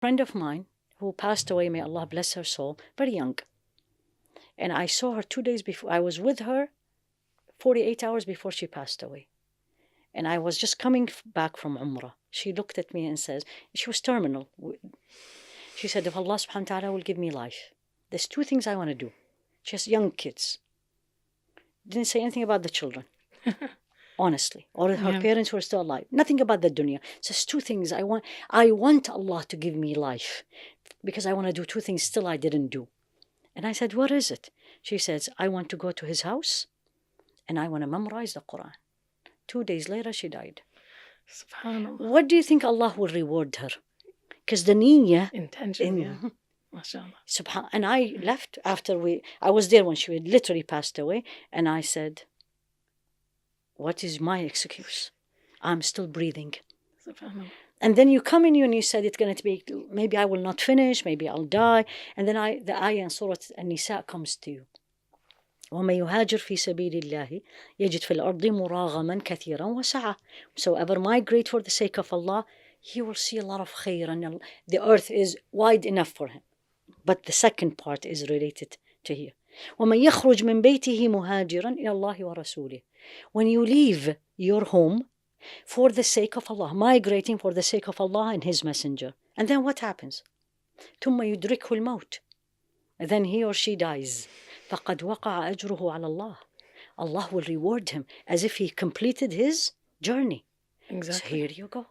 Friend of mine who passed away, may Allah bless her soul, very young. And I saw her 2 days before. I was with her 48 hours before she passed away. And I was just coming back from Umrah. She looked at me and says, she was terminal. She said, if Allah subhanahu wa ta'ala will give me life, there's 2 things I want to do. She has young kids. Didn't say anything about the children. Honestly. Or her parents who are still alive. Nothing about the dunya. Says 2 things I want. I want Allah to give me life. Because I want to do 2 things still I didn't do. And I said, what is it? She says, I want to go to his house and I want to memorize the Quran. 2 days later, she died. SubhanAllah. What do you think Allah will reward her? Because the niyyah... Intention, MashaAllah. And I left after I was there when she literally passed away. And I said, what is my excuse? I'm still breathing. SubhanAllah. And then you come in and you said it's going to be, maybe I will not finish, maybe I'll die. And then the ayah in Surah An-Nisa comes to you. وَمَن يُهَاجِرْ فِي سَبِيلِ اللَّهِ يَجِدْ فِي الْأَرْضِ مُرَاغَمًا كَثِيرًا وَسَعًا. So ever migrate for the sake of Allah, he will see a lot of khair and the earth is wide enough for him. But the second part is related to here. وَمَن يَخْرُجْ مِن بَيْتِهِ مُهَاجِرًا إِلَى اللَّهِ وَرَسُولِهِ. When you leave your home for the sake of Allah, migrating for the sake of Allah and His Messenger. And then what happens? ثُمَّ يُدْرِكْهُ الْمَوْتِ. And then he or she dies. فَقَدْ وَقَعَ أَجْرُهُ عَلَى اللَّهِ. Allah will reward him as if he completed his journey. Exactly. So here you go.